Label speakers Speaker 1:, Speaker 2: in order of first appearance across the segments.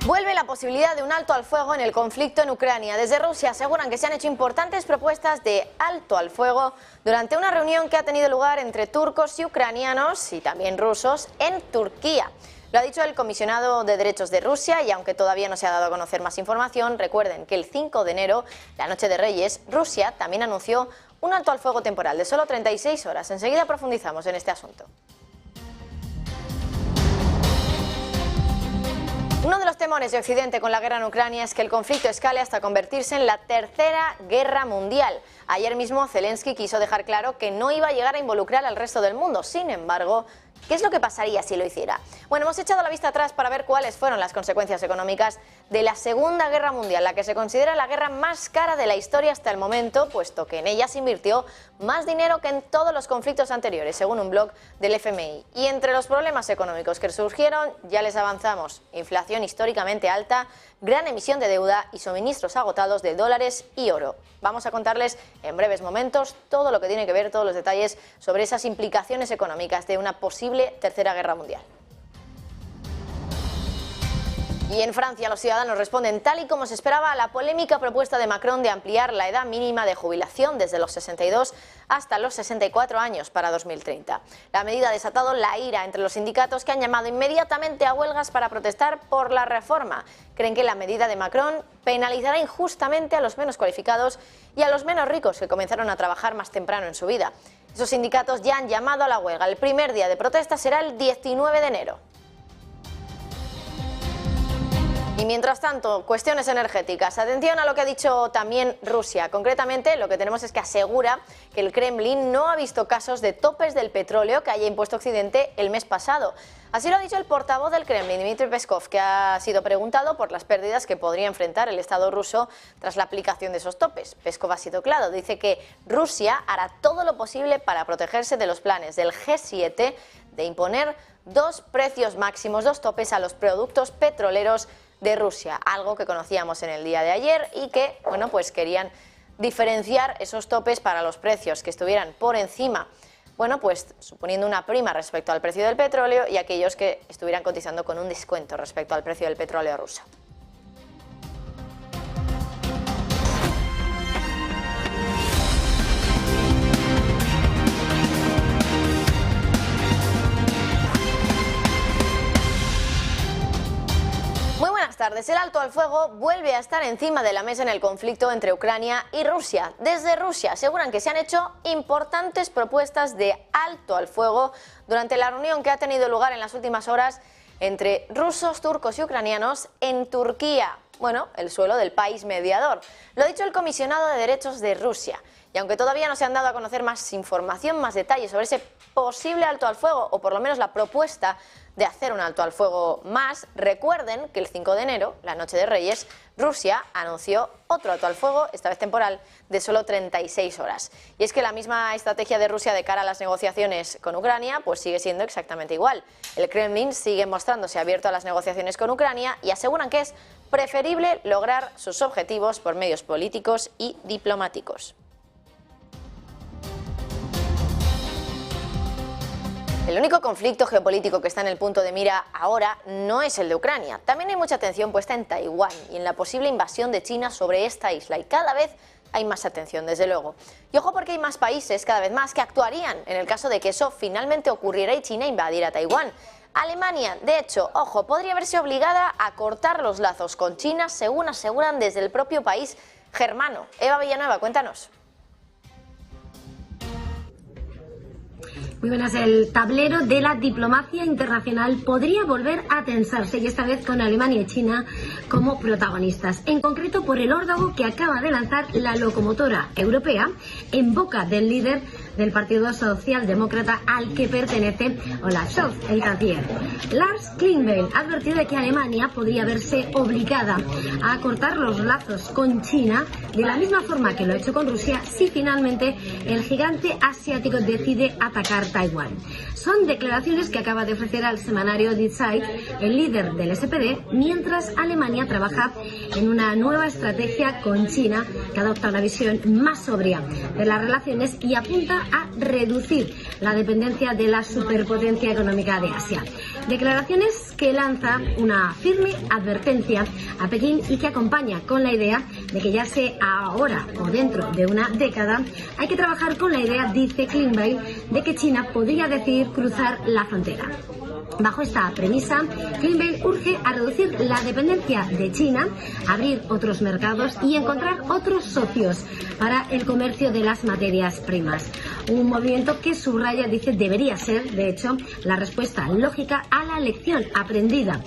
Speaker 1: Vuelve la posibilidad de un alto al fuego en el conflicto en Ucrania. Desde Rusia aseguran que se han hecho importantes propuestas de alto al fuego durante una reunión que ha tenido lugar entre turcos y ucranianos y también rusos en Turquía. Lo ha dicho el comisionado de Derechos de Rusia y aunque todavía no se ha dado a conocer más información, recuerden que el 5 de enero, la noche de Reyes, Rusia también anunció un alto al fuego temporal de solo 36 horas. Enseguida profundizamos en este asunto. Uno de los temores de Occidente con la guerra en Ucrania es que el conflicto escale hasta convertirse en la tercera guerra mundial. Ayer mismo Zelensky quiso dejar claro que no iba a llegar a involucrar al resto del mundo. Sin embargo, ¿qué es lo que pasaría si lo hiciera? Bueno, hemos echado la vista atrás para ver cuáles fueron las consecuencias económicas de la Segunda Guerra Mundial, la que se considera la guerra más cara de la historia hasta el momento, puesto que en ella se invirtió más dinero que en todos los conflictos anteriores, según un blog del FMI. Y entre los problemas económicos que surgieron, ya les avanzamos: inflación históricamente alta, gran emisión de deuda y suministros agotados de dólares y oro. Vamos a contarles en breves momentos todo lo que tiene que ver, todos los detalles sobre esas implicaciones económicas de una posible tercera guerra mundial. Y en Francia los ciudadanos responden tal y como se esperaba a la polémica propuesta de Macron de ampliar la edad mínima de jubilación desde los 62 hasta los 64 años para 2030. La medida ha desatado la ira entre los sindicatos, que han llamado inmediatamente a huelgas para protestar por la reforma. Creen que la medida de Macron penalizará injustamente a los menos cualificados y a los menos ricos, que comenzaron a trabajar más temprano en su vida. Esos sindicatos ya han llamado a la huelga. El primer día de protesta será el 19 de enero. Y mientras tanto, cuestiones energéticas. Atención a lo que ha dicho también Rusia. Concretamente, lo que tenemos es que asegura que el Kremlin no ha visto casos de topes del petróleo que haya impuesto Occidente el mes pasado. Así lo ha dicho el portavoz del Kremlin, Dmitry Peskov, que ha sido preguntado por las pérdidas que podría enfrentar el Estado ruso tras la aplicación de esos topes. Peskov ha sido claro, dice que Rusia hará todo lo posible para protegerse de los planes del G7 de imponer dos precios máximos, dos topes a los productos petroleros de Rusia, algo que conocíamos en el día de ayer y que, bueno, pues querían diferenciar esos topes para los precios que estuvieran por encima, bueno, pues suponiendo una prima respecto al precio del petróleo, y aquellos que estuvieran cotizando con un descuento respecto al precio del petróleo ruso. Buenas tardes. El alto al fuego vuelve a estar encima de la mesa en el conflicto entre Ucrania y Rusia. Desde Rusia aseguran que se han hecho importantes propuestas de alto al fuego durante la reunión que ha tenido lugar en las últimas horas entre rusos, turcos y ucranianos en Turquía, bueno, el suelo del país mediador. Lo ha dicho el comisionado de Derechos de Rusia. Y aunque todavía no se han dado a conocer más información, más detalles sobre ese posible alto al fuego, o por lo menos la propuesta de hacer un alto al fuego más, recuerden que el 5 de enero, la noche de Reyes, Rusia anunció otro alto al fuego, esta vez temporal, de solo 36 horas. Y es que la misma estrategia de Rusia de cara a las negociaciones con Ucrania pues sigue siendo exactamente igual. El Kremlin sigue mostrándose abierto a las negociaciones con Ucrania y aseguran que es preferible lograr sus objetivos por medios políticos y diplomáticos. El único conflicto geopolítico que está en el punto de mira ahora no es el de Ucrania. También hay mucha atención puesta en Taiwán y en la posible invasión de China sobre esta isla, y cada vez hay más atención, desde luego. Y ojo, porque hay más países, cada vez más, que actuarían en el caso de que eso finalmente ocurriera y China invadiera Taiwán. Alemania, de hecho, ojo, podría verse obligada a cortar los lazos con China, según aseguran desde el propio país germano. Eva Villanueva, cuéntanos.
Speaker 2: Muy buenas. El tablero de la diplomacia internacional podría volver a tensarse, y esta vez con Alemania y China como protagonistas. En concreto por el órdago que acaba de lanzar la locomotora europea en boca del líder del Partido Socialdemócrata al que pertenece Olaf Scholz, el canciller. Lars Klingbeil ha advertido de que Alemania podría verse obligada a cortar los lazos con China de la misma forma que lo ha hecho con Rusia si finalmente el gigante asiático decide atacar Taiwán. Son declaraciones que acaba de ofrecer al semanario Die Zeit el líder del SPD, mientras Alemania trabaja en una nueva estrategia con China que adopta una visión más sobria de las relaciones y apunta a reducir la dependencia de la superpotencia económica de Asia. Declaraciones que lanza una firme advertencia a Pekín y que acompaña con la idea de que ya sea ahora o dentro de una década hay que trabajar con la idea, dice Klingbeil, de que China podría decidir cruzar la frontera. Bajo esta premisa, Klingbeil urge a reducir la dependencia de China, abrir otros mercados y encontrar otros socios para el comercio de las materias primas. Un movimiento que subraya, dice, debería ser, de hecho, la respuesta lógica a la lección aprendida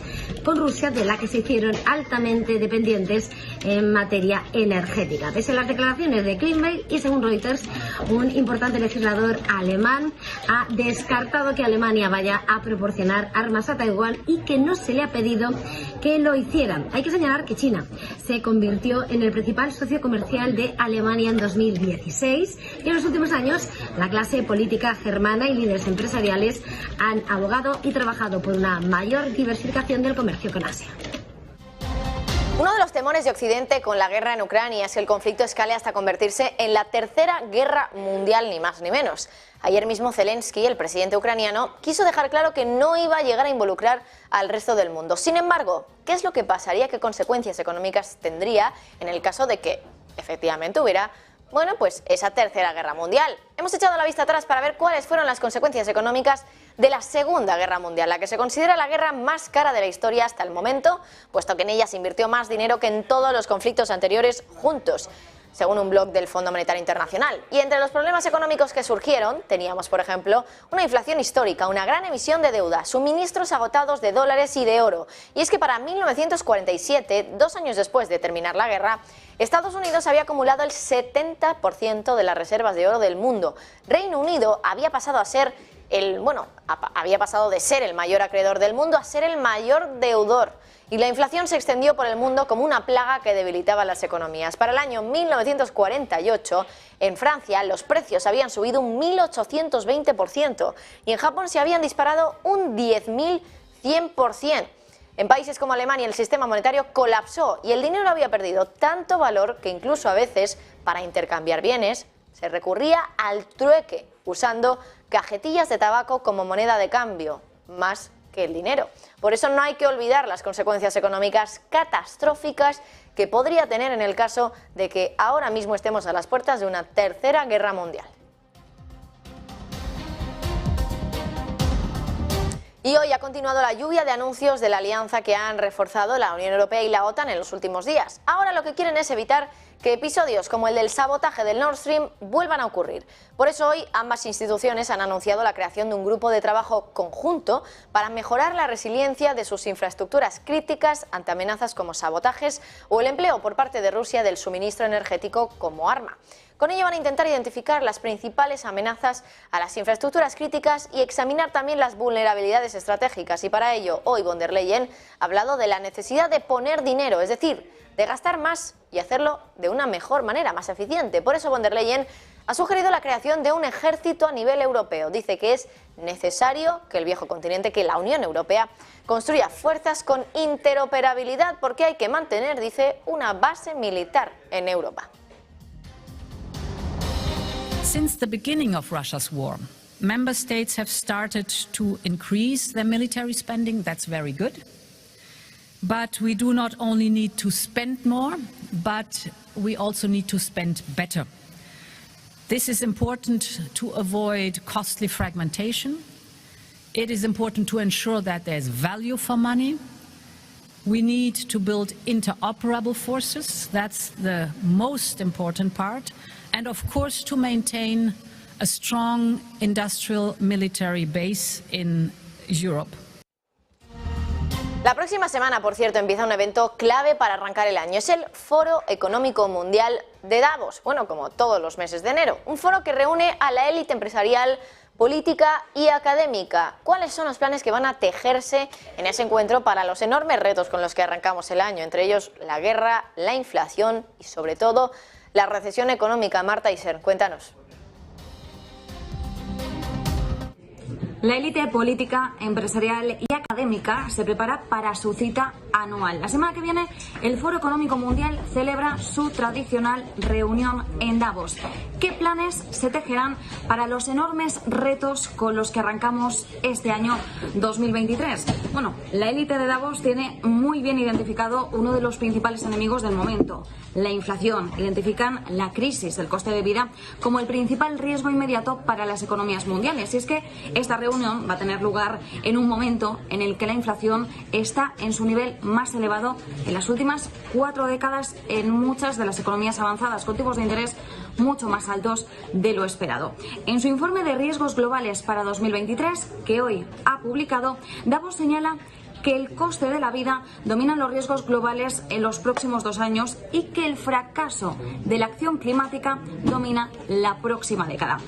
Speaker 2: con Rusia, de la que se hicieron altamente dependientes en materia energética. Pese a las declaraciones de Klingbeil y según Reuters, un importante legislador alemán ha descartado que Alemania vaya a proporcionar armas a Taiwán y que no se le ha pedido que lo hicieran. Hay que señalar que China se convirtió en el principal socio comercial de Alemania en 2016 y en los últimos años la clase política germana y líderes empresariales han abogado y trabajado por una mayor diversificación del comercio con Asia.
Speaker 1: Uno de los temores de Occidente con la guerra en Ucrania es que el conflicto escale hasta convertirse en la tercera guerra mundial, ni más ni menos. Ayer mismo Zelensky, el presidente ucraniano, quiso dejar claro que no iba a llegar a involucrar al resto del mundo. Sin embargo, ¿qué es lo que pasaría? ¿Qué consecuencias económicas tendría en el caso de que efectivamente hubiera, bueno, pues esa tercera guerra mundial? Hemos echado la vista atrás para ver cuáles fueron las consecuencias económicas de la Segunda Guerra Mundial, la que se considera la guerra más cara de la historia hasta el momento, puesto que en ella se invirtió más dinero que en todos los conflictos anteriores juntos, según un blog del Fondo Monetario Internacional. Y entre los problemas económicos que surgieron, teníamos, por ejemplo, una inflación histórica, una gran emisión de deuda, suministros agotados de dólares y de oro. Y es que para 1947, 2 años después de terminar la guerra, Estados Unidos había acumulado el 70% de las reservas de oro del mundo. Reino Unido había pasado de ser el mayor acreedor del mundo a ser el mayor deudor. Y la inflación se extendió por el mundo como una plaga que debilitaba las economías. Para el año 1948, en Francia, los precios habían subido un 1.820% y en Japón se habían disparado un 10.100%. En países como Alemania el sistema monetario colapsó y el dinero había perdido tanto valor que incluso a veces, para intercambiar bienes, se recurría al trueque, usando cajetillas de tabaco como moneda de cambio, más que el dinero. Por eso no hay que olvidar las consecuencias económicas catastróficas que podría tener en el caso de que ahora mismo estemos a las puertas de una tercera guerra mundial. Y hoy ha continuado la lluvia de anuncios de la alianza que han reforzado la Unión Europea y la OTAN en los últimos días. Ahora lo que quieren es evitar que episodios como el del sabotaje del Nord Stream vuelvan a ocurrir. Por eso hoy ambas instituciones han anunciado la creación de un grupo de trabajo conjunto para mejorar la resiliencia de sus infraestructuras críticas ante amenazas como sabotajes o el empleo por parte de Rusia del suministro energético como arma. Con ello van a intentar identificar las principales amenazas a las infraestructuras críticas y examinar también las vulnerabilidades estratégicas. Y para ello, hoy von der Leyen ha hablado de la necesidad de poner dinero, es decir, de gastar más y hacerlo de una mejor manera, más eficiente. Por eso von der Leyen ha sugerido la creación de un ejército a nivel europeo. Dice que es necesario que el viejo continente, que la Unión Europea, construya fuerzas con interoperabilidad porque hay que mantener, dice, una base militar en Europa.
Speaker 3: Since the beginning of Russia's war, member states have started to increase their military spending. That's very good. But we do not only need to spend more, but we also need to spend better. This is important to avoid costly fragmentation. It is important to ensure that there's value for money. We need to build interoperable forces. That's the most important part. And of course to maintain a strong industrial military base in Europe.
Speaker 1: La próxima semana, por cierto, empieza un evento clave para arrancar el año. Es el Foro Económico Mundial de Davos, bueno, como todos los meses de enero. Un foro que reúne a la élite empresarial, política y académica. ¿Cuáles son los planes que van a tejerse en ese encuentro para los enormes retos con los que arrancamos el año? Entre ellos la guerra, la inflación y sobre todo la recesión económica. Marta Isern, cuéntanos.
Speaker 4: La élite política, empresarial y académica se prepara para su cita anual. La semana que viene, el Foro Económico Mundial celebra su tradicional reunión en Davos. ¿Qué planes se tejerán para los enormes retos con los que arrancamos este año 2023? Bueno, la élite de Davos tiene muy bien identificado uno de los principales enemigos del momento, la inflación. Identifican la crisis del coste de vida como el principal riesgo inmediato para las economías mundiales. Y es que esta reunión va a tener lugar en un momento en el que la inflación está en su nivel más elevado en las últimas 4 décadas en muchas de las economías avanzadas, con tipos de interés mucho más altos de lo esperado. En su informe de riesgos globales para 2023, que hoy ha publicado, Davos señala que el coste de la vida dominan los riesgos globales en los próximos 2 años y que el fracaso de la acción climática domina la próxima década.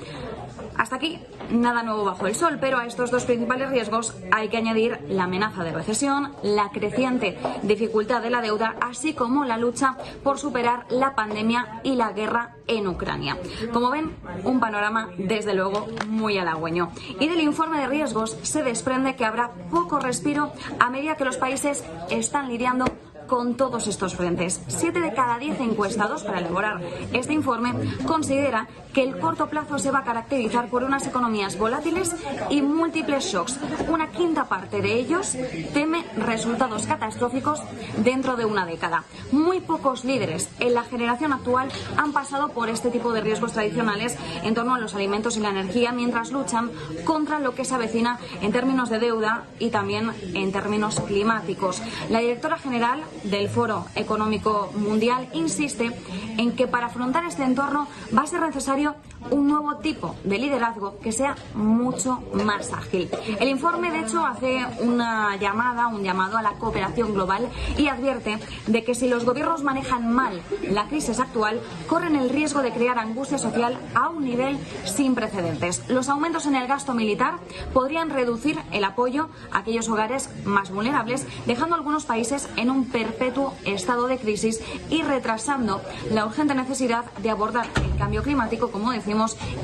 Speaker 4: Hasta aquí, nada nuevo bajo el sol, pero a estos dos principales riesgos hay que añadir la amenaza de recesión, la creciente dificultad de la deuda, así como la lucha por superar la pandemia y la guerra en Ucrania. Como ven, un panorama desde luego muy halagüeño. Y del informe de riesgos se desprende que habrá poco respiro a medida que los países están lidiando con todos estos frentes. 7 de cada 10 encuestados para elaborar este informe considera que el corto plazo se va a caracterizar por unas economías volátiles y múltiples shocks. Una quinta parte de ellos teme resultados catastróficos dentro de una década. Muy pocos líderes en la generación actual han pasado por este tipo de riesgos tradicionales en torno a los alimentos y la energía, mientras luchan contra lo que se avecina en términos de deuda y también en términos climáticos. La directora general del Foro Económico Mundial insiste en que para afrontar este entorno va a ser necesario un nuevo tipo de liderazgo que sea mucho más ágil. El informe, de hecho, hace un llamado a la cooperación global y advierte de que si los gobiernos manejan mal la crisis actual, corren el riesgo de crear angustia social a un nivel sin precedentes. Los aumentos en el gasto militar podrían reducir el apoyo a aquellos hogares más vulnerables, dejando a algunos países en un perpetuo estado de crisis y retrasando la urgente necesidad de abordar el cambio climático, como decimos,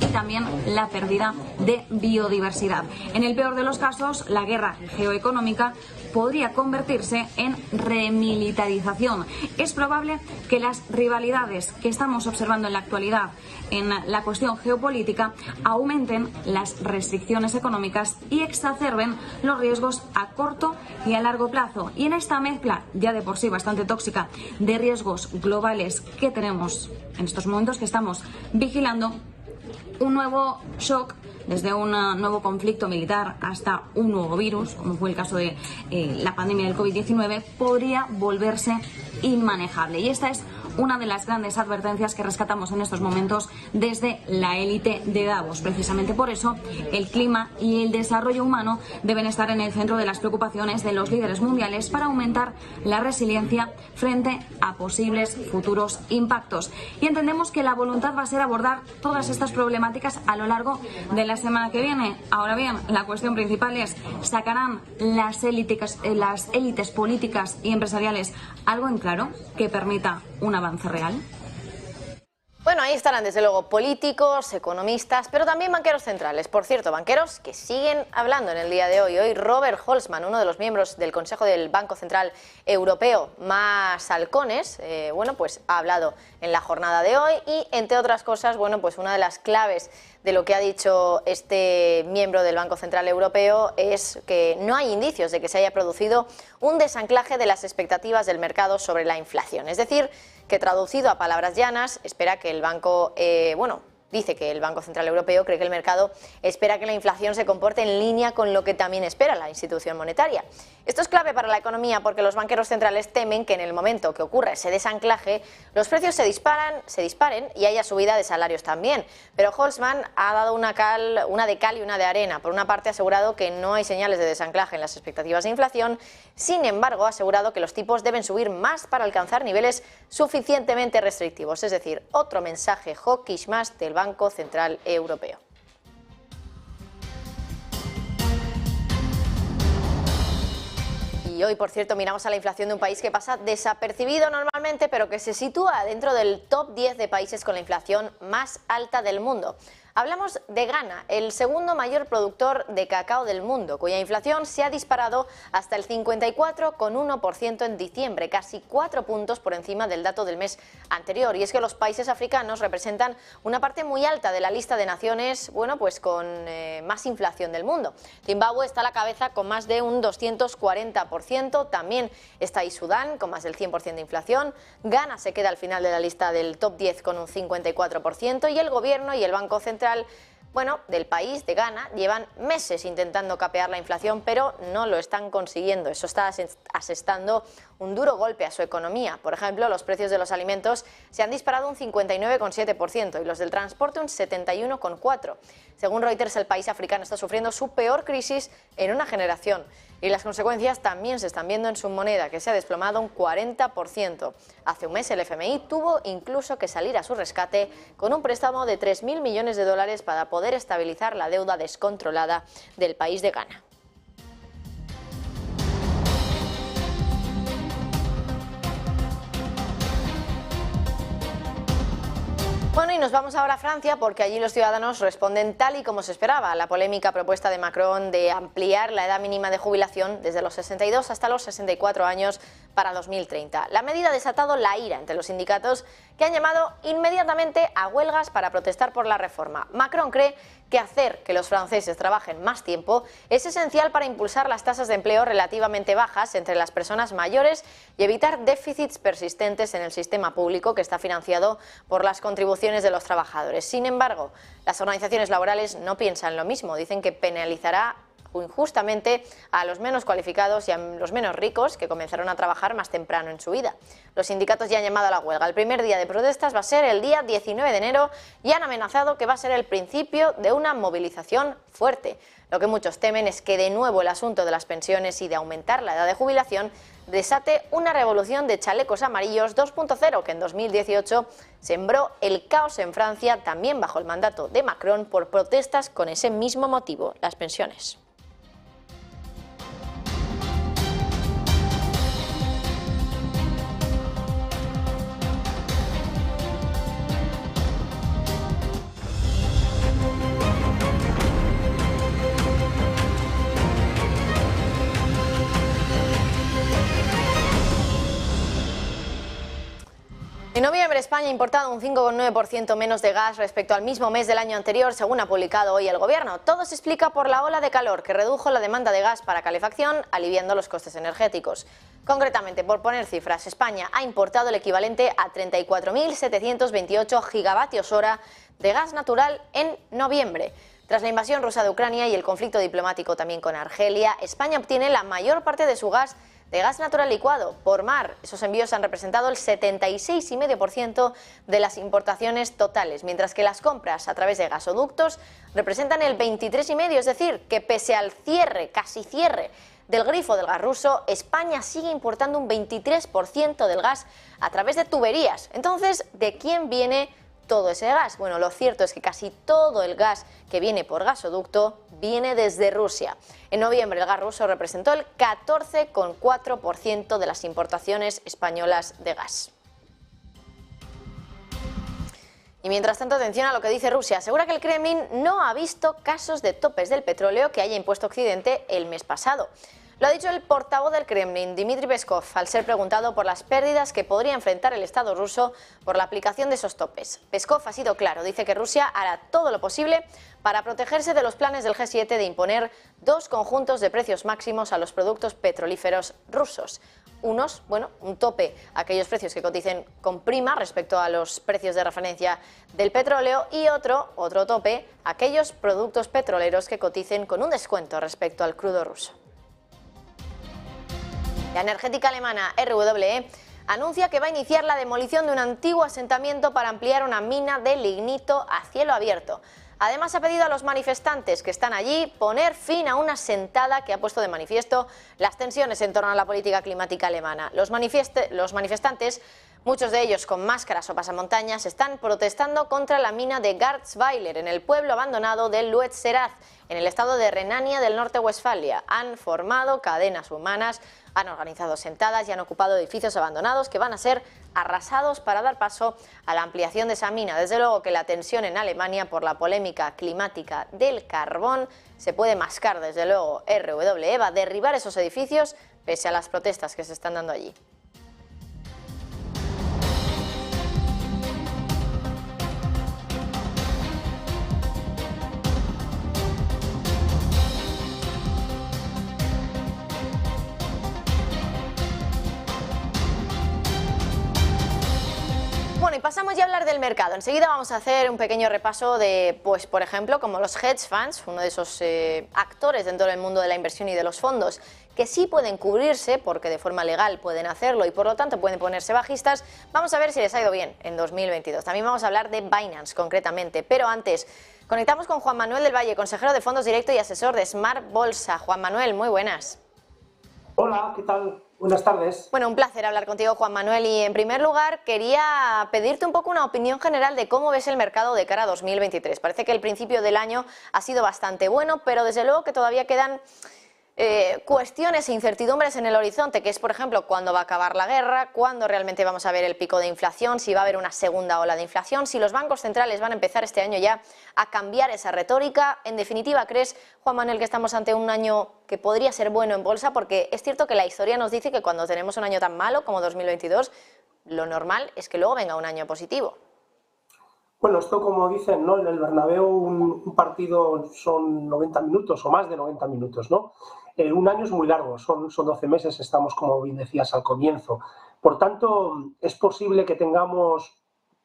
Speaker 4: y también la pérdida de biodiversidad. En el peor de los casos, la guerra geoeconómica podría convertirse en remilitarización. Es probable que las rivalidades que estamos observando en la actualidad en la cuestión geopolítica aumenten las restricciones económicas y exacerben los riesgos a corto y a largo plazo. Y en esta mezcla, ya de por sí bastante tóxica, de riesgos globales que tenemos en estos momentos que estamos vigilando, un nuevo shock, desde un nuevo conflicto militar hasta un nuevo virus, como fue el caso de la pandemia del COVID-19, podría volverse inmanejable. Y esta es una de las grandes advertencias que rescatamos en estos momentos desde la élite de Davos. Precisamente por eso, el clima y el desarrollo humano deben estar en el centro de las preocupaciones de los líderes mundiales para aumentar la resiliencia frente a posibles futuros impactos. Y entendemos que la voluntad va a ser abordar todas estas problemáticas a lo largo de la semana que viene. Ahora bien, la cuestión principal es: ¿sacarán las élites políticas y empresariales algo en claro que permita un avance real?
Speaker 1: Bueno, ahí estarán desde luego políticos, economistas, pero también banqueros centrales. Por cierto, banqueros que siguen hablando en el día de hoy. Hoy Robert Holzmann, uno de los miembros del Consejo del Banco Central Europeo más halcones, pues ha hablado en la jornada de hoy y, entre otras cosas, pues una de las claves de lo que ha dicho este miembro del Banco Central Europeo es que no hay indicios de que se haya producido un desanclaje de las expectativas del mercado sobre la inflación. Es decir, que traducido a palabras llanas, espera que el banco, dice que el Banco Central Europeo cree que el mercado espera que la inflación se comporte en línea con lo que también espera la institución monetaria. Esto es clave para la economía porque los banqueros centrales temen que en el momento que ocurra ese desanclaje, los precios se disparen y haya subida de salarios también. Pero Holzmann ha dado una de cal y una de arena. Por una parte ha asegurado que no hay señales de desanclaje en las expectativas de inflación, sin embargo ha asegurado que los tipos deben subir más para alcanzar niveles suficientemente restrictivos. Es decir, otro mensaje hawkish más del Banco Central Europeo. Y hoy, por cierto, miramos a la inflación de un país que pasa desapercibido normalmente, pero que se sitúa dentro del top 10 de países con la inflación más alta del mundo. Hablamos de Ghana, el segundo mayor productor de cacao del mundo, cuya inflación se ha disparado hasta el 54,1% en diciembre, casi 4 puntos por encima del dato del mes anterior. Y es que los países africanos representan una parte muy alta de la lista de naciones, bueno, pues con más inflación del mundo. Zimbabue está a la cabeza con más de un 240%, también está ahí Sudán con más del 100% de inflación, Ghana se queda al final de la lista del top 10 con un 54% y el gobierno y el Banco Central del país, de Ghana, llevan meses intentando capear la inflación, pero no lo están consiguiendo. Eso está asestando un duro golpe a su economía. Por ejemplo, los precios de los alimentos se han disparado un 59,7% y los del transporte un 71,4%. Según Reuters, el país africano está sufriendo su peor crisis en una generación. Y las consecuencias también se están viendo en su moneda, que se ha desplomado un 40%. Hace un mes el FMI tuvo incluso que salir a su rescate con un préstamo de 3.000 millones de dólares para poder estabilizar la deuda descontrolada del país de Ghana. Bueno, y nos vamos ahora a Francia porque allí los ciudadanos responden tal y como se esperaba a la polémica propuesta de Macron de ampliar la edad mínima de jubilación desde los 62 hasta los 64 años para 2030. La medida ha desatado la ira entre los sindicatos que han llamado inmediatamente a huelgas para protestar por la reforma. Macron cree que hacer que los franceses trabajen más tiempo es esencial para impulsar las tasas de empleo relativamente bajas entre las personas mayores y evitar déficits persistentes en el sistema público que está financiado por las contribuciones de los trabajadores. Sin embargo, las organizaciones laborales no piensan lo mismo. Dicen que penalizará injustamente a los menos cualificados y a los menos ricos que comenzaron a trabajar más temprano en su vida. Los sindicatos ya han llamado a la huelga. El primer día de protestas va a ser el día 19 de enero y han amenazado que va a ser el principio de una movilización fuerte. Lo que muchos temen es que de nuevo el asunto de las pensiones y de aumentar la edad de jubilación desate una revolución de chalecos amarillos 2.0 que en 2018 sembró el caos en Francia, también bajo el mandato de Macron, por protestas con ese mismo motivo, las pensiones. En noviembre, España ha importado un 5,9% menos de gas respecto al mismo mes del año anterior, según ha publicado hoy el Gobierno. Todo se explica por la ola de calor que redujo la demanda de gas para calefacción, aliviando los costes energéticos. Concretamente, por poner cifras, España ha importado el equivalente a 34.728 gigavatios hora de gas natural en noviembre. Tras la invasión rusa de Ucrania y el conflicto diplomático también con Argelia, España obtiene la mayor parte de su gas de gas natural licuado por mar. Esos envíos han representado el 76,5% de las importaciones totales, mientras que las compras a través de gasoductos representan el 23,5%, es decir, que pese al cierre, casi cierre, del grifo del gas ruso, España sigue importando un 23% del gas a través de tuberías. Entonces, ¿de quién viene todo ese gas? Bueno, lo cierto es que casi todo el gas que viene por gasoducto viene desde Rusia. En noviembre el gas ruso representó el 14,4% de las importaciones españolas de gas. Y mientras tanto, atención a lo que dice Rusia. Asegura que el Kremlin no ha visto casos de topes del petróleo que haya impuesto Occidente el mes pasado. Lo ha dicho el portavoz del Kremlin, Dmitry Peskov, al ser preguntado por las pérdidas que podría enfrentar el Estado ruso por la aplicación de esos topes. Peskov ha sido claro, dice que Rusia hará todo lo posible para protegerse de los planes del G7 de imponer dos conjuntos de precios máximos a los productos petrolíferos rusos. Unos, un tope a aquellos precios que coticen con prima respecto a los precios de referencia del petróleo y otro tope a aquellos productos petroleros que coticen con un descuento respecto al crudo ruso. La energética alemana RWE anuncia que va a iniciar la demolición de un antiguo asentamiento para ampliar una mina de lignito a cielo abierto. Además, ha pedido a los manifestantes que están allí poner fin a una sentada que ha puesto de manifiesto las tensiones en torno a la política climática alemana. Los manifestantes, muchos de ellos con máscaras o pasamontañas, están protestando contra la mina de Garzweiler en el pueblo abandonado de Luetzeraz, en el estado de Renania del Norte-Westfalia. Han formado cadenas humanas han organizado sentadas y han ocupado edificios abandonados que van a ser arrasados para dar paso a la ampliación de esa mina. Desde luego que la tensión en Alemania por la polémica climática del carbón se puede mascar, desde luego. RWE va a derribar esos edificios pese a las protestas que se están dando allí. Bueno, y pasamos ya a hablar del mercado. Enseguida vamos a hacer un pequeño repaso de, pues por ejemplo, como los hedge funds, uno de esos actores dentro del mundo de la inversión y de los fondos, que sí pueden cubrirse porque de forma legal pueden hacerlo y por lo tanto pueden ponerse bajistas. Vamos a ver si les ha ido bien en 2022. También vamos a hablar de Binance concretamente, pero antes conectamos con Juan Manuel del Valle, consejero de fondos directo y asesor de Smart Bolsa. Juan Manuel, muy buenas.
Speaker 5: Hola, ¿qué tal? Buenas tardes.
Speaker 1: Bueno, un placer hablar contigo, Juan Manuel. Y en primer lugar, quería pedirte un poco una opinión general de cómo ves el mercado de cara a 2023. Parece que el principio del año ha sido bastante bueno, pero desde luego que todavía quedan cuestiones e incertidumbres en el horizonte, que es, por ejemplo, cuándo va a acabar la guerra, cuándo realmente vamos a ver el pico de inflación, si va a haber una segunda ola de inflación, si los bancos centrales van a empezar este año ya a cambiar esa retórica. En definitiva, ¿crees, Juan Manuel, que estamos ante un año que podría ser bueno en bolsa? Porque es cierto que la historia nos dice que cuando tenemos un año tan malo como 2022, lo normal es que luego venga un año positivo.
Speaker 5: Bueno, esto como dicen, ¿no? En el Bernabéu un partido son 90 minutos o más de 90 minutos, ¿no? Un año es muy largo, son 12 meses, estamos, como bien decías, al comienzo. Por tanto, es posible que tengamos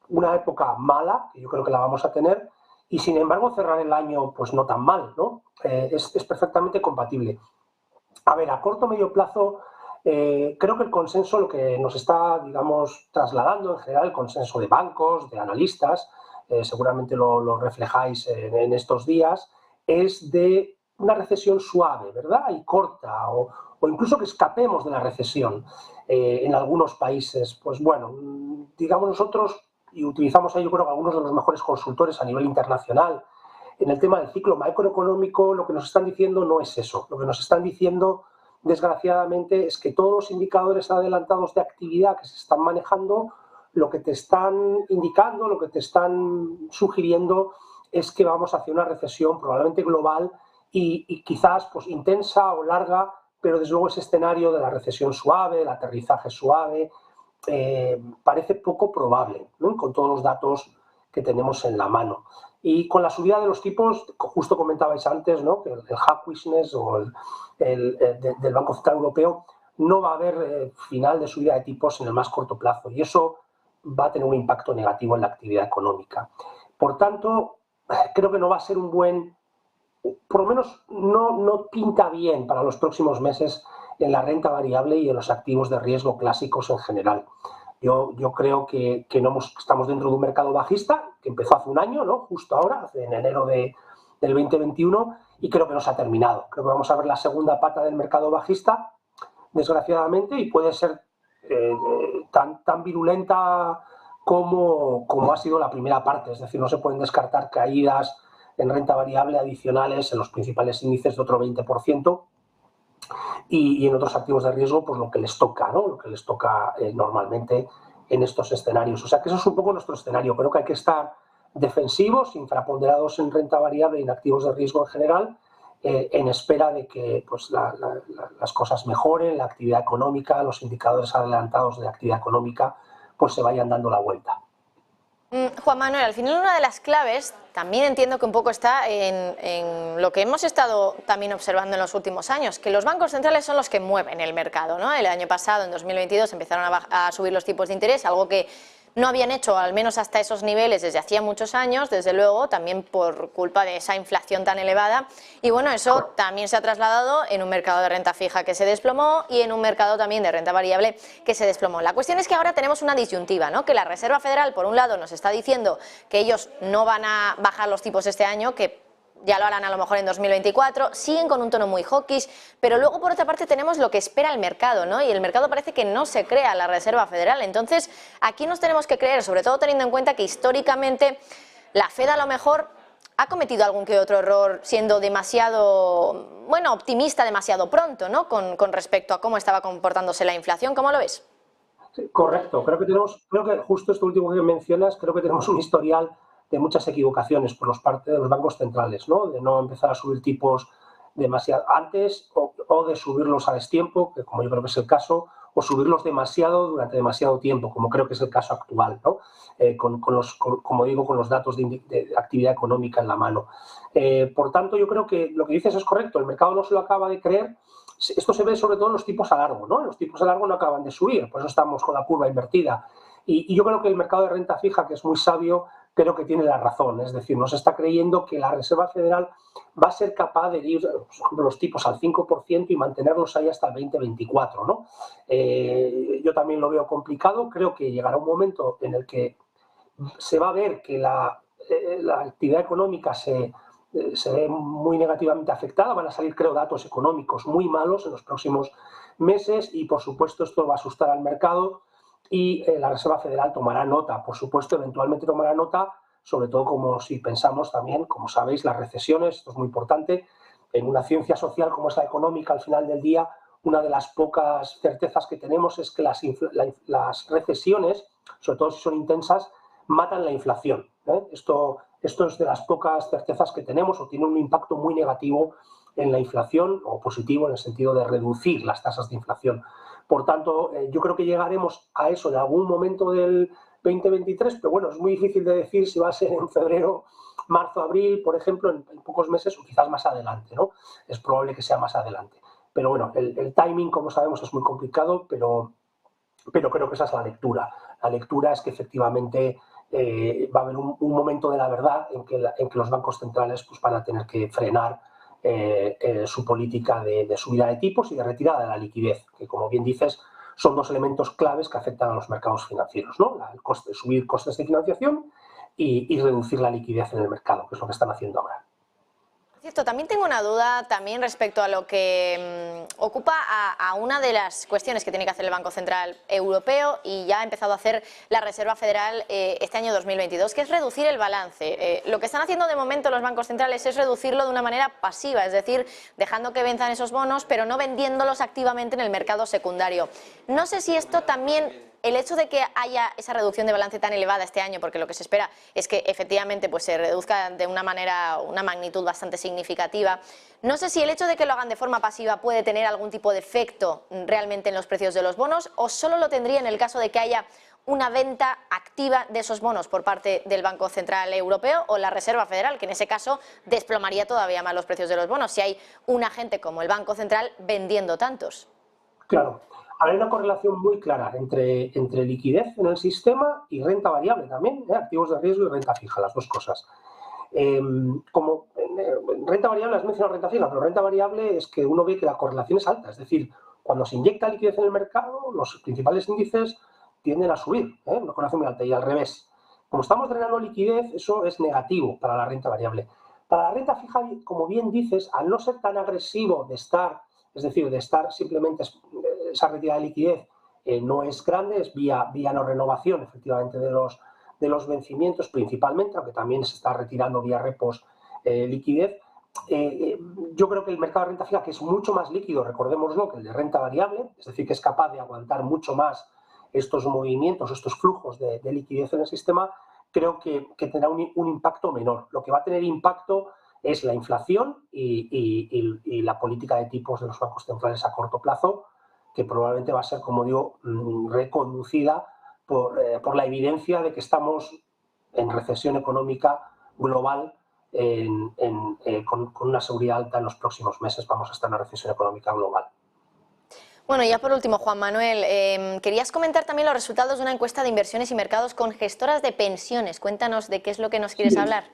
Speaker 5: una época mala, que yo creo que la vamos a tener, y sin embargo cerrar el año pues no tan mal, ¿no? Es perfectamente compatible. A ver, a corto o medio plazo, creo que el consenso, lo que nos está, digamos, trasladando en general, el consenso de bancos, de analistas, seguramente lo reflejáis en estos días, es de una recesión suave, ¿verdad? Y corta, o incluso que escapemos de la recesión en algunos países. Pues bueno, digamos nosotros, y utilizamos ahí yo creo que algunos de los mejores consultores a nivel internacional, en el tema del ciclo macroeconómico, lo que nos están diciendo no es eso. Lo que nos están diciendo, desgraciadamente, es que todos los indicadores adelantados de actividad que se están manejando, lo que te están indicando, lo que te están sugiriendo es que vamos hacia una recesión probablemente global y quizás pues intensa o larga, pero desde luego ese escenario de la recesión suave, el aterrizaje suave, parece poco probable, ¿no? Con todos los datos que tenemos en la mano. Y con la subida de los tipos, justo comentabais antes, ¿no? Que el hawkishness o del Banco Central Europeo, no va a haber final de subida de tipos en el más corto plazo y eso va a tener un impacto negativo en la actividad económica. Por tanto, creo que no va a ser un buen, por lo menos no pinta bien para los próximos meses en la renta variable y en los activos de riesgo clásicos en general. Yo creo que estamos dentro de un mercado bajista que empezó hace un año, ¿no? Justo ahora, en enero del 2021, y creo que no se ha terminado. Creo que vamos a ver la segunda pata del mercado bajista, desgraciadamente, y puede ser tan virulenta como ha sido la primera parte. Es decir, no se pueden descartar caídas en renta variable adicionales en los principales índices de otro 20%. Y en otros activos de riesgo, pues lo que les toca, ¿no? Lo que les toca normalmente en estos escenarios. O sea que eso es un poco nuestro escenario. Creo que hay que estar defensivos, infraponderados en renta variable y en activos de riesgo en general, en espera de que pues, las cosas mejoren, la actividad económica, los indicadores adelantados de actividad económica, pues se vayan dando la vuelta.
Speaker 1: Juan Manuel, al final una de las claves también entiendo que un poco está en lo que hemos estado también observando en los últimos años, que los bancos centrales son los que mueven el mercado, ¿no? El año pasado, en 2022, empezaron a subir los tipos de interés, algo que no habían hecho, al menos hasta esos niveles, desde hacía muchos años, desde luego, también por culpa de esa inflación tan elevada. Y bueno, eso también se ha trasladado en un mercado de renta fija que se desplomó y en un mercado también de renta variable que se desplomó. La cuestión es que ahora tenemos una disyuntiva, ¿no? Que la Reserva Federal, por un lado, nos está diciendo que ellos no van a bajar los tipos este año, que ya lo harán a lo mejor en 2024, siguen con un tono muy hawkish, pero luego por otra parte tenemos lo que espera el mercado, ¿no? Y el mercado parece que no se crea la Reserva Federal. Entonces, aquí nos tenemos que creer, sobre todo teniendo en cuenta que históricamente la Fed a lo mejor ha cometido algún que otro error siendo demasiado, bueno, optimista demasiado pronto, ¿no? Con respecto a cómo estaba comportándose la inflación. ¿Cómo lo ves?
Speaker 5: Sí, correcto, creo que justo esto último que mencionas, creo que tenemos un historial de muchas equivocaciones por parte de los bancos centrales, ¿no? De no empezar a subir tipos demasiado antes o de subirlos a destiempo, que como yo creo que es el caso, o subirlos demasiado durante demasiado tiempo, como creo que es el caso actual, ¿no? Como digo, con los datos de actividad económica en la mano. Por tanto, yo creo que lo que dices es correcto, el mercado no se lo acaba de creer. Esto se ve sobre todo en los tipos a largo, ¿no? Los tipos a largo no acaban de subir, por eso estamos con la curva invertida. Y yo creo que el mercado de renta fija, que es muy sabio, creo que tiene la razón. Es decir, nos está creyendo que la Reserva Federal va a ser capaz de ir, por ejemplo, los tipos al 5% y mantenerlos ahí hasta el 2024, ¿no? Yo también lo veo complicado. Creo que llegará un momento en el que se va a ver que la actividad económica se ve muy negativamente afectada. Van a salir, creo, datos económicos muy malos en los próximos meses y, por supuesto, esto va a asustar al mercado y la Reserva Federal tomará nota. Por supuesto, eventualmente tomará nota, sobre todo como si pensamos también, como sabéis, las recesiones, esto es muy importante, en una ciencia social como es la económica, al final del día, una de las pocas certezas que tenemos es que las recesiones, sobre todo si son intensas, matan la inflación, ¿eh? Esto es de las pocas certezas que tenemos o tiene un impacto muy negativo en la inflación o positivo en el sentido de reducir las tasas de inflación. Por tanto, yo creo que llegaremos a eso en algún momento del 2023, pero bueno, es muy difícil de decir si va a ser en febrero, marzo, abril, por ejemplo, en pocos meses o quizás más adelante, ¿no? Es probable que sea más adelante. Pero bueno, el timing, como sabemos, es muy complicado, pero creo que esa es la lectura. La lectura es que efectivamente va a haber un momento de la verdad en que los bancos centrales pues, van a tener que frenar su política de subida de tipos y de retirada de la liquidez, que como bien dices son dos elementos claves que afectan a los mercados financieros, ¿no? Subir costes de financiación y reducir la liquidez en el mercado, que es lo que están haciendo ahora.
Speaker 1: Cierto, también tengo una duda también respecto a lo que ocupa a una de las cuestiones que tiene que hacer el Banco Central Europeo y ya ha empezado a hacer la Reserva Federal este año 2022, que es reducir el balance. Lo que están haciendo de momento los bancos centrales es reducirlo de una manera pasiva, es decir, dejando que venzan esos bonos, pero no vendiéndolos activamente en el mercado secundario. No sé si esto también... El hecho de que haya esa reducción de balance tan elevada este año, porque lo que se espera es que efectivamente pues, se reduzca de una manera, una magnitud bastante significativa, no sé si el hecho de que lo hagan de forma pasiva puede tener algún tipo de efecto realmente en los precios de los bonos o solo lo tendría en el caso de que haya una venta activa de esos bonos por parte del Banco Central Europeo o la Reserva Federal, que en ese caso desplomaría todavía más los precios de los bonos si hay un agente como el Banco Central vendiendo tantos. Claro.
Speaker 5: Hay una correlación muy clara entre liquidez en el sistema y renta variable también, activos de riesgo y renta fija, las dos cosas. Como renta variable, has mencionado renta fija, pero renta variable es que uno ve que la correlación es alta, es decir, cuando se inyecta liquidez en el mercado, los principales índices tienden a subir, una correlación muy alta, y al revés. Como estamos drenando liquidez, eso es negativo para la renta variable. Para la renta fija, como bien dices, al no ser tan agresivo de estar, es decir, de estar simplemente esa retirada de liquidez no es grande, es vía no renovación, efectivamente, de los vencimientos principalmente, aunque también se está retirando vía repos liquidez. Yo creo que el mercado de renta fija, que es mucho más líquido, recordémoslo, que el de renta variable, es decir, que es capaz de aguantar mucho más estos movimientos, estos flujos de liquidez en el sistema, creo que tendrá un impacto menor. Lo que va a tener impacto es la inflación y la política de tipos de los bancos centrales a corto plazo, que probablemente va a ser, como digo, reconducida por la evidencia de que estamos en recesión económica global con una seguridad alta en los próximos meses. Vamos a estar en una recesión económica global.
Speaker 1: Bueno, ya por último, Juan Manuel, querías comentar también los resultados de una encuesta de inversiones y mercados con gestoras de pensiones. Cuéntanos de qué es lo que nos quieres hablar.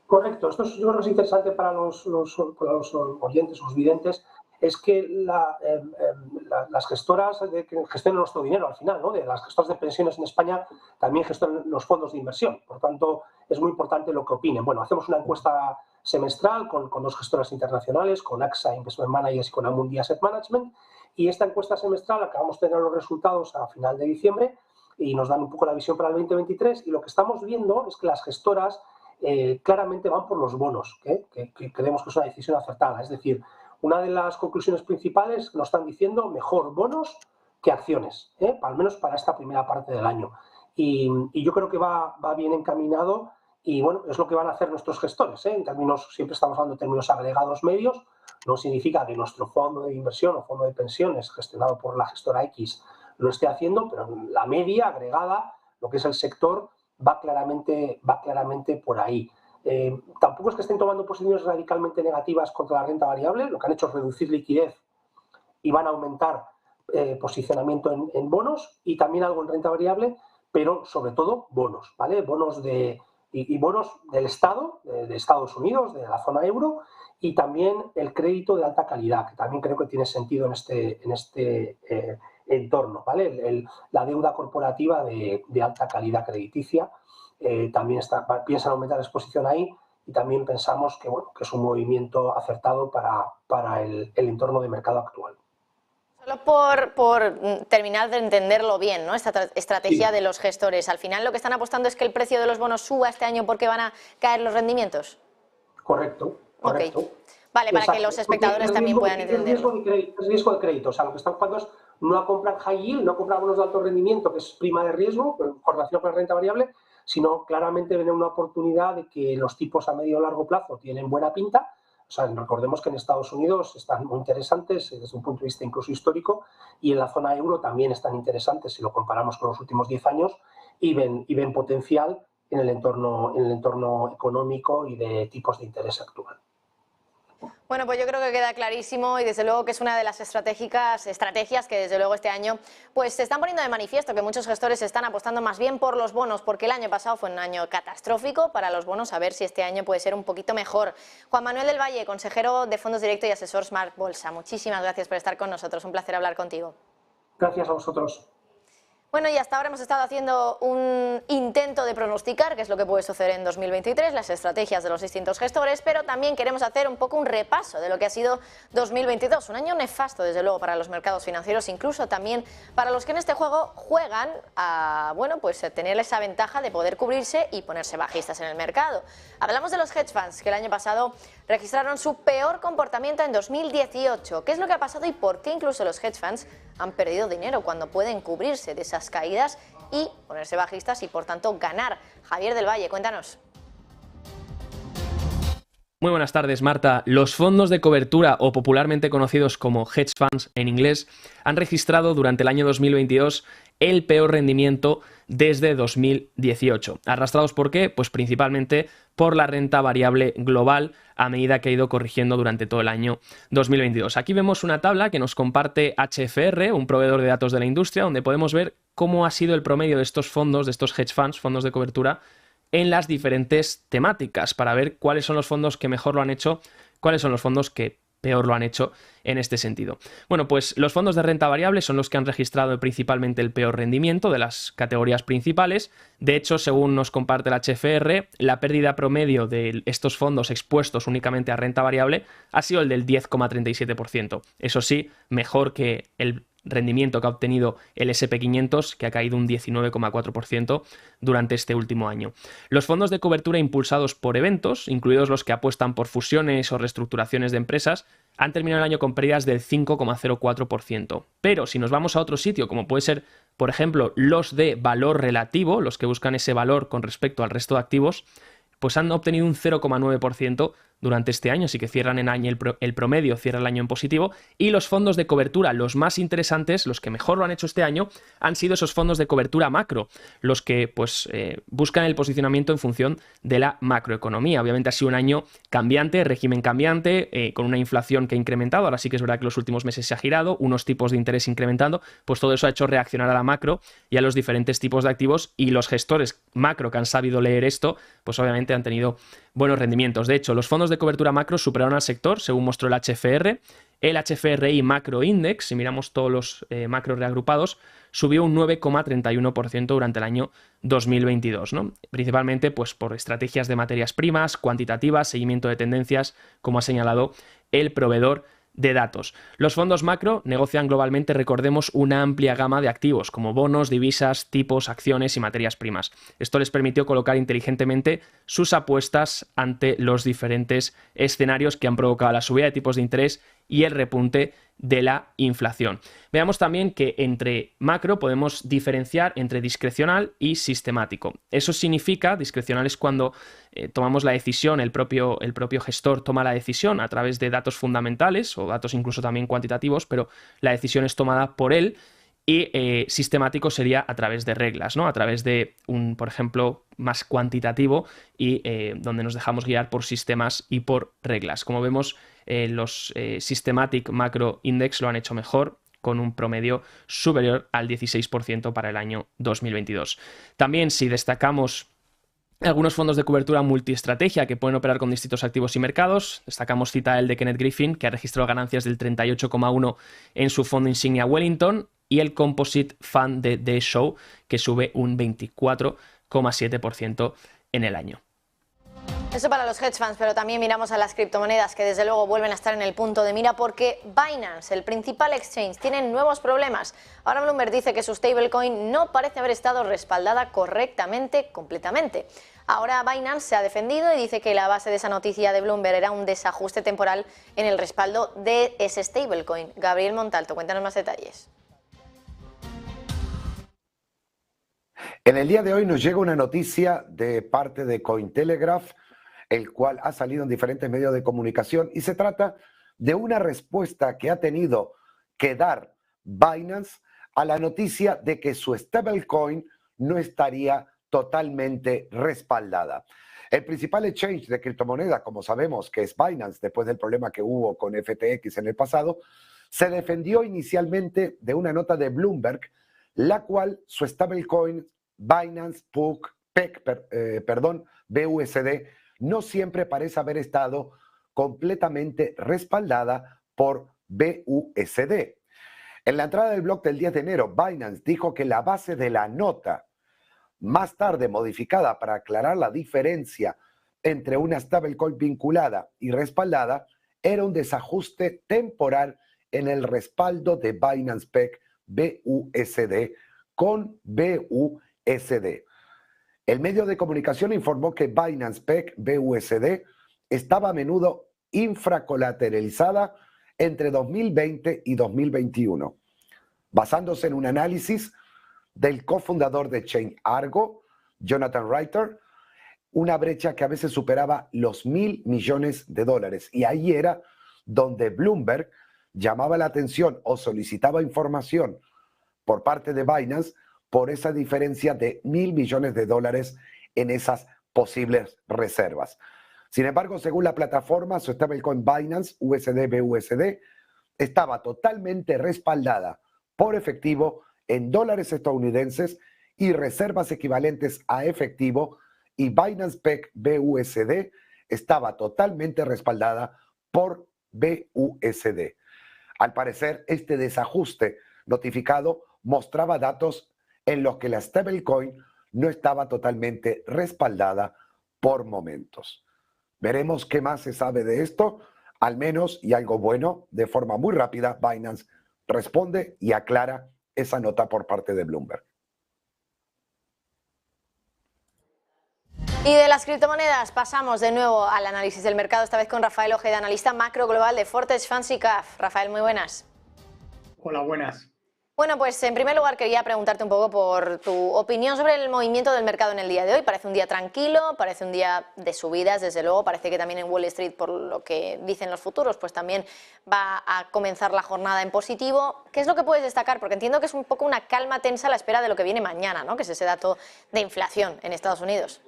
Speaker 5: Correcto, esto yo creo que es interesante para los oyentes, los videntes, es que las gestoras que gestionan nuestro dinero al final, ¿no? De las gestoras de pensiones en España también gestionan los fondos de inversión, por tanto es muy importante lo que opinen. Bueno, hacemos una encuesta semestral con dos gestoras internacionales, con AXA Investment Managers y con Amundi Asset Management, y esta encuesta semestral acabamos de tener los resultados a final de diciembre y nos dan un poco la visión para el 2023, y lo que estamos viendo es que las gestoras claramente van por los bonos, que creemos que es una decisión acertada. Es decir, una de las conclusiones principales nos están diciendo mejor bonos que acciones, al menos para esta primera parte del año. Y yo creo que va bien encaminado y bueno, es lo que van a hacer nuestros gestores. En términos, siempre estamos hablando de términos agregados medios, no significa que nuestro fondo de inversión o fondo de pensiones gestionado por la gestora X lo esté haciendo, pero la media agregada, lo que es el sector, va claramente por ahí. Tampoco es que estén tomando posiciones radicalmente negativas contra la renta variable, lo que han hecho es reducir liquidez y van a aumentar posicionamiento en bonos y también algo en renta variable, pero sobre todo bonos, ¿vale? Bonos y bonos del Estado, de Estados Unidos, de la zona euro, y también el crédito de alta calidad, que también creo que tiene sentido en este entorno, ¿vale? La deuda corporativa de alta calidad crediticia también piensan aumentar la exposición ahí y también pensamos que, bueno, que es un movimiento acertado para el entorno de mercado actual.
Speaker 1: Solo por terminar de entenderlo bien, ¿no? Esta estrategia de los gestores. Al final lo que están apostando es que el precio de los bonos suba este año porque van a caer los rendimientos.
Speaker 5: Correcto.
Speaker 1: Okay. Vale, para que los espectadores también puedan entenderlo.
Speaker 5: Es riesgo de crédito. O sea, lo que están jugando es no a comprar high yield, no a comprar bonos de alto rendimiento, que es prima de riesgo, en relación con la renta variable, sino claramente ven una oportunidad de que los tipos a medio o largo plazo tienen buena pinta. O sea, recordemos que en Estados Unidos están muy interesantes desde un punto de vista incluso histórico y en la zona euro también están interesantes si lo comparamos con los últimos 10 años y ven potencial en el entorno económico y de tipos de interés actual.
Speaker 1: Bueno, pues yo creo que queda clarísimo y desde luego que es una de las estrategias que desde luego este año pues se están poniendo de manifiesto, que muchos gestores están apostando más bien por los bonos, porque el año pasado fue un año catastrófico para los bonos, a ver si este año puede ser un poquito mejor. Juan Manuel del Valle, consejero de Fondos Directo y asesor Smart Bolsa, muchísimas gracias por estar con nosotros, un placer hablar contigo.
Speaker 5: Gracias a vosotros.
Speaker 1: Bueno, y hasta ahora hemos estado haciendo un intento de pronosticar qué es lo que puede suceder en 2023, las estrategias de los distintos gestores, pero también queremos hacer un poco un repaso de lo que ha sido 2022, un año nefasto desde luego para los mercados financieros, incluso también para los que en este juego juegan a, bueno, pues tener esa ventaja de poder cubrirse y ponerse bajistas en el mercado. Hablamos de los hedge funds, que el año pasado registraron su peor comportamiento en 2018. ¿Qué es lo que ha pasado y por qué incluso los hedge funds han perdido dinero cuando pueden cubrirse de esas caídas y ponerse bajistas y por tanto ganar? Javier del Valle, cuéntanos.
Speaker 6: Muy buenas tardes, Marta. Los fondos de cobertura, o popularmente conocidos como hedge funds en inglés, han registrado durante el año 2022 el peor rendimiento desde 2018. ¿Arrastrados por qué? Pues principalmente por la renta variable global a medida que ha ido corrigiendo durante todo el año 2022. Aquí vemos una tabla que nos comparte HFR, un proveedor de datos de la industria, donde podemos ver cómo ha sido el promedio de estos fondos, de estos hedge funds, fondos de cobertura, en las diferentes temáticas, para ver cuáles son los fondos que mejor lo han hecho, cuáles son los fondos que peor lo han hecho en este sentido. Bueno, pues los fondos de renta variable son los que han registrado principalmente el peor rendimiento de las categorías principales. De hecho, según nos comparte el HFR, la pérdida promedio de estos fondos expuestos únicamente a renta variable ha sido el del 10,37%. Eso sí, mejor que el rendimiento que ha obtenido el SP500, que ha caído un 19,4% durante este último año. Los fondos de cobertura impulsados por eventos, incluidos los que apuestan por fusiones o reestructuraciones de empresas, han terminado el año con pérdidas del 5,04%. Pero si nos vamos a otro sitio, como puede ser, por ejemplo, los de valor relativo, los que buscan ese valor con respecto al resto de activos, pues han obtenido un 0,9% durante este año, así que cierran en año el promedio cierra el año en positivo, y los fondos de cobertura, los más interesantes, los que mejor lo han hecho este año, han sido esos fondos de cobertura macro, los que pues buscan el posicionamiento en función de la macroeconomía. Obviamente ha sido un año cambiante, régimen cambiante, con una inflación que ha incrementado, ahora sí que es verdad que los últimos meses se ha girado, unos tipos de interés incrementando, pues todo eso ha hecho reaccionar a la macro y a los diferentes tipos de activos, y los gestores macro que han sabido leer esto, pues obviamente han tenido buenos rendimientos. De hecho, los fondos de cobertura macro superaron al sector, según mostró el HFR. El HFRI Macro Index, si miramos todos los macros reagrupados, subió un 9,31% durante el año 2022, ¿no? Principalmente pues, por estrategias de materias primas, cuantitativas, seguimiento de tendencias, como ha señalado el proveedor de datos. Los fondos macro negocian globalmente, recordemos, una amplia gama de activos como bonos, divisas, tipos, acciones y materias primas. Esto les permitió colocar inteligentemente sus apuestas ante los diferentes escenarios que han provocado la subida de tipos de interés y el repunte de la inflación. Veamos también que entre macro podemos diferenciar entre discrecional y sistemático. Eso significa, discrecional es cuando tomamos la decisión, el propio gestor toma la decisión a través de datos fundamentales o datos incluso también cuantitativos, pero la decisión es tomada por él. Y sistemático sería a través de reglas, ¿no? A través de un, por ejemplo, más cuantitativo y donde nos dejamos guiar por sistemas y por reglas. Como vemos, los Systematic Macro Index lo han hecho mejor, con un promedio superior al 16% para el año 2022. También, si destacamos algunos fondos de cobertura multiestrategia que pueden operar con distintos activos y mercados, destacamos Citadel de Kenneth Griffin, que ha registrado ganancias del 38,1% en su fondo insignia Wellington, y el Composite Fund de The Show, que sube un 24,7% en el año.
Speaker 1: Eso para los hedge funds, pero también miramos a las criptomonedas, que desde luego vuelven a estar en el punto de mira porque Binance, el principal exchange, tiene nuevos problemas. Ahora Bloomberg dice que su stablecoin no parece haber estado respaldada correctamente, completamente. Ahora Binance se ha defendido y dice que la base de esa noticia de Bloomberg era un desajuste temporal en el respaldo de ese stablecoin. Gabriel Montalto, cuéntanos más detalles.
Speaker 7: En el día de hoy nos llega una noticia de parte de Cointelegraph, el cual ha salido en diferentes medios de comunicación, y se trata de una respuesta que ha tenido que dar Binance a la noticia de que su stablecoin no estaría totalmente respaldada. El principal exchange de criptomonedas, como sabemos que es Binance, después del problema que hubo con FTX en el pasado, se defendió inicialmente de una nota de Bloomberg, la cual su stablecoin Binance BUSD no siempre parece haber estado completamente respaldada por BUSD. En la entrada del blog del 10 de enero, Binance dijo que la base de la nota, más tarde modificada para aclarar la diferencia entre una stablecoin vinculada y respaldada, era un desajuste temporal en el respaldo de Binance Peg BUSD con BUSD. El medio de comunicación informó que Binance Peg BUSD estaba a menudo infracolateralizada entre 2020 y 2021, basándose en un análisis del cofundador de Chain Argo, Jonathan Reiter, una brecha que a veces superaba los $1.000 millones. Y ahí era donde Bloomberg llamaba la atención o solicitaba información por parte de Binance por esa diferencia de $1.000 millones en esas posibles reservas. Sin embargo, según la plataforma, su stablecoin Binance USD-BUSD estaba totalmente respaldada por efectivo en dólares estadounidenses y reservas equivalentes a efectivo, y Binance Peg BUSD estaba totalmente respaldada por BUSD. Al parecer, este desajuste notificado mostraba datos en los que la stablecoin no estaba totalmente respaldada por momentos. Veremos qué más se sabe de esto, al menos, y algo bueno, de forma muy rápida, Binance responde y aclara esa nota por parte de Bloomberg.
Speaker 1: Y de las criptomonedas pasamos de nuevo al análisis del mercado, esta vez con Rafael Ojeda, analista macro global de Fortress Fancy Calf. Rafael, muy buenas.
Speaker 8: Hola, buenas.
Speaker 1: Bueno, pues en primer lugar quería preguntarte un poco por tu opinión sobre el movimiento del mercado en el día de hoy. Parece un día tranquilo, parece un día de subidas, desde luego. Parece que también en Wall Street, por lo que dicen los futuros, pues también va a comenzar la jornada en positivo. ¿Qué es lo que puedes destacar? Porque entiendo que es un poco una calma tensa a la espera de lo que viene mañana, ¿no? Que es ese dato de inflación en Estados Unidos.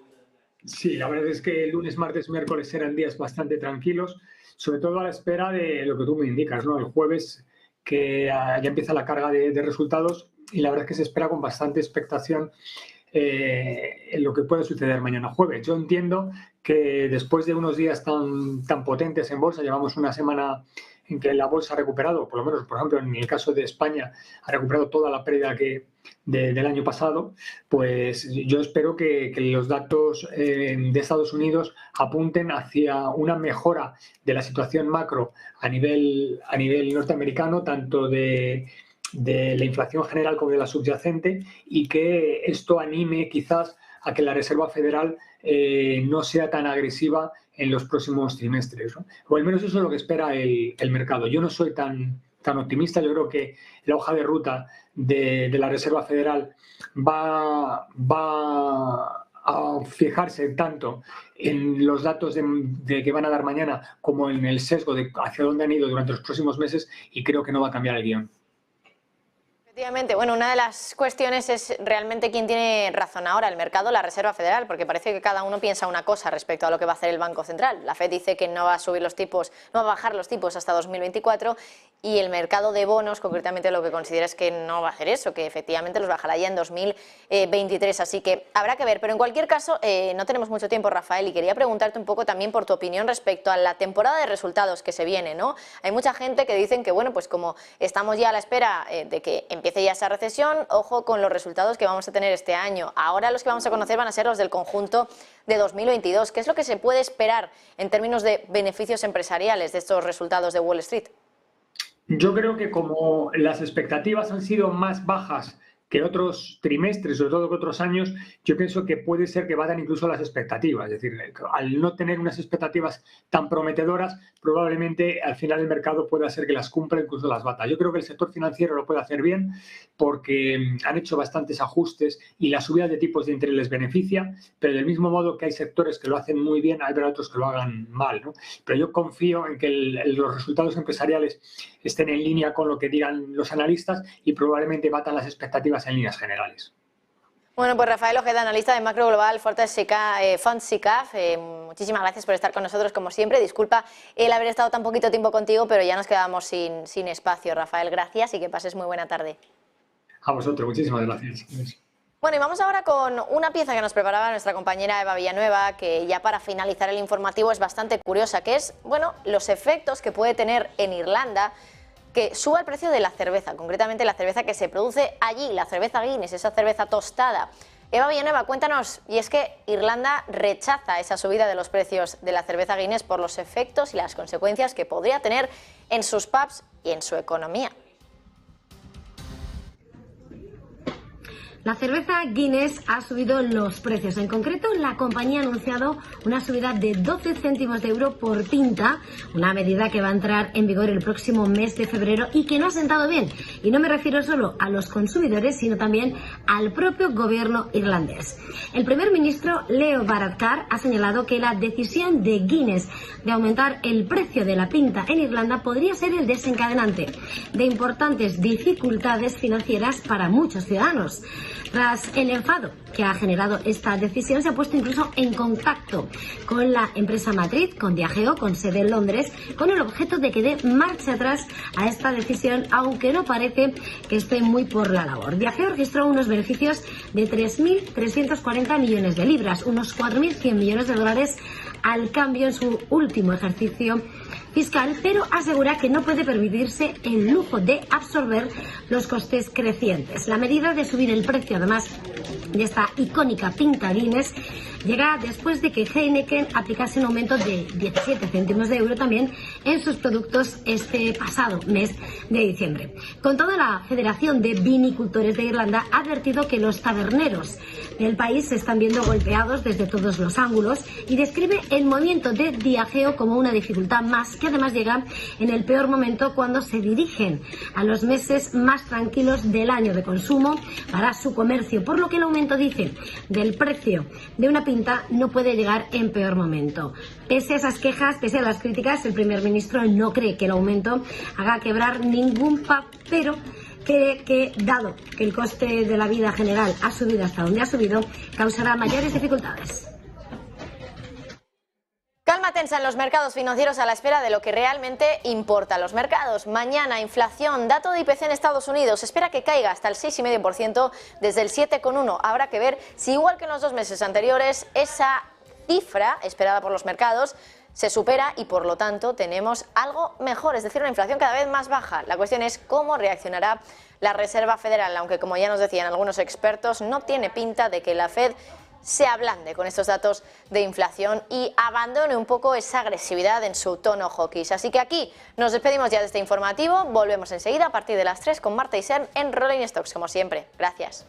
Speaker 8: Sí, la verdad es que el lunes, martes, miércoles eran días bastante tranquilos, sobre todo a la espera de lo que tú me indicas, ¿no? El jueves, que ya empieza la carga de resultados, y la verdad es que se espera con bastante expectación en lo que puede suceder mañana jueves. Yo entiendo que después de unos días tan potentes en bolsa, llevamos una semana en que la bolsa ha recuperado, por lo menos, por ejemplo, en el caso de España, ha recuperado toda la pérdida del año pasado, pues yo espero que los datos de Estados Unidos apunten hacia una mejora de la situación macro a nivel norteamericano, tanto de la inflación general como de la subyacente, y que esto anime quizás a que la Reserva Federal no sea tan agresiva en los próximos trimestres, ¿no? O al menos eso es lo que espera el mercado. Yo no soy tan optimista. Yo creo que la hoja de ruta de la Reserva Federal va a fijarse tanto en los datos de que van a dar mañana como en el sesgo de hacia dónde han ido durante los próximos meses, y creo que no va a cambiar el guión.
Speaker 1: Efectivamente, bueno, una de las cuestiones es realmente quién tiene razón ahora, el mercado o la Reserva Federal, porque parece que cada uno piensa una cosa respecto a lo que va a hacer el Banco Central. La FED dice que no va a subir los tipos, no va a bajar los tipos hasta 2024, y el mercado de bonos concretamente lo que considera es que no va a hacer eso, que efectivamente los bajará ya en 2023, así que habrá que ver. Pero en cualquier caso, no tenemos mucho tiempo, Rafael, y quería preguntarte un poco también por tu opinión respecto a la temporada de resultados que se viene, ¿no? Hay mucha gente que dicen que, bueno, pues como estamos ya a la espera de que empiece ya esa recesión, ojo con los resultados que vamos a tener este año. Ahora los que vamos a conocer van a ser los del conjunto de 2022. ¿Qué es lo que se puede esperar en términos de beneficios empresariales de estos resultados de Wall Street?
Speaker 8: Yo creo que como las expectativas han sido más bajas que otros trimestres, sobre todo que otros años, yo pienso que puede ser que vayan incluso las expectativas. Es decir, al no tener unas expectativas tan prometedoras, probablemente al final el mercado pueda ser que las cumpla, incluso las bata. Yo creo que el sector financiero lo puede hacer bien porque han hecho bastantes ajustes y la subida de tipos de interés les beneficia, pero del mismo modo que hay sectores que lo hacen muy bien, hay otros que lo hagan mal, ¿no? Pero yo confío en que los resultados empresariales estén en línea con lo que digan los analistas y probablemente batan las expectativas en líneas generales.
Speaker 1: Bueno, pues Rafael Ojeda, analista de macro global, Fortes Fund SICAV, muchísimas gracias por estar con nosotros como siempre. Disculpa el haber estado tan poquito tiempo contigo, pero ya nos quedábamos sin espacio. Rafael, gracias y que pases muy buena tarde.
Speaker 8: A vosotros, muchísimas gracias.
Speaker 1: Bueno, y vamos ahora con una pieza que nos preparaba nuestra compañera Eva Villanueva, que ya para finalizar el informativo es bastante curiosa, que es, bueno, los efectos que puede tener en Irlanda que suba el precio de la cerveza, concretamente la cerveza que se produce allí, la cerveza Guinness, esa cerveza tostada. Eva Villanueva, cuéntanos, y es que Irlanda rechaza esa subida de los precios de la cerveza Guinness por los efectos y las consecuencias que podría tener en sus pubs y en su economía.
Speaker 2: La cerveza Guinness ha subido los precios. En concreto, la compañía ha anunciado una subida de 12 céntimos de euro por pinta, una medida que va a entrar en vigor el próximo mes de febrero y que no ha sentado bien. Y no me refiero solo a los consumidores, sino también al propio gobierno irlandés. El primer ministro, Leo Varadkar, ha señalado que la decisión de Guinness de aumentar el precio de la pinta en Irlanda podría ser el desencadenante de importantes dificultades financieras para muchos ciudadanos. Tras el enfado que ha generado esta decisión, se ha puesto incluso en contacto con la empresa matriz, con Diageo, con sede en Londres, con el objeto de que dé marcha atrás a esta decisión, aunque no parece que esté muy por la labor. Diageo registró unos beneficios de 3.340 millones de libras, unos 4.100 millones de dólares al cambio en su último ejercicio fiscal, pero asegura que no puede permitirse el lujo de absorber los costes crecientes. La medida de subir el precio, además de esta icónica pinta Guinness, llega después de que Heineken aplicase un aumento de 17 céntimos de euro también en sus productos este pasado mes de diciembre. Con todo, la Federación de Vinicultores de Irlanda ha advertido que los taberneros del país se están viendo golpeados desde todos los ángulos y describe el movimiento de Diageo como una dificultad más, que además llega en el peor momento cuando se dirigen a los meses más tranquilos del año de consumo para su comercio, por lo que el aumento, dice, del precio de una pinta no puede llegar en peor momento. Pese a esas quejas, pese a las críticas, el primer ministro no cree que el aumento haga quebrar ningún pub, pero cree que, dado que el coste de la vida general ha subido hasta donde ha subido, causará mayores dificultades.
Speaker 1: Calma tensa en los mercados financieros a la espera de lo que realmente importa a los mercados. Mañana, inflación, dato de IPC en Estados Unidos. Se espera que caiga hasta el 6,5% desde el 7,1%. Habrá que ver si, igual que en los 2 meses anteriores, esa cifra esperada por los mercados se supera y por lo tanto tenemos algo mejor, es decir, una inflación cada vez más baja. La cuestión es cómo reaccionará la Reserva Federal, aunque como ya nos decían algunos expertos, no tiene pinta de que la Fed se ablande con estos datos de inflación y abandone un poco esa agresividad en su tono hawkish. Así que aquí nos despedimos ya de este informativo, volvemos enseguida a partir de las 3 con Marta Isern en Rolling Stocks, como siempre. Gracias.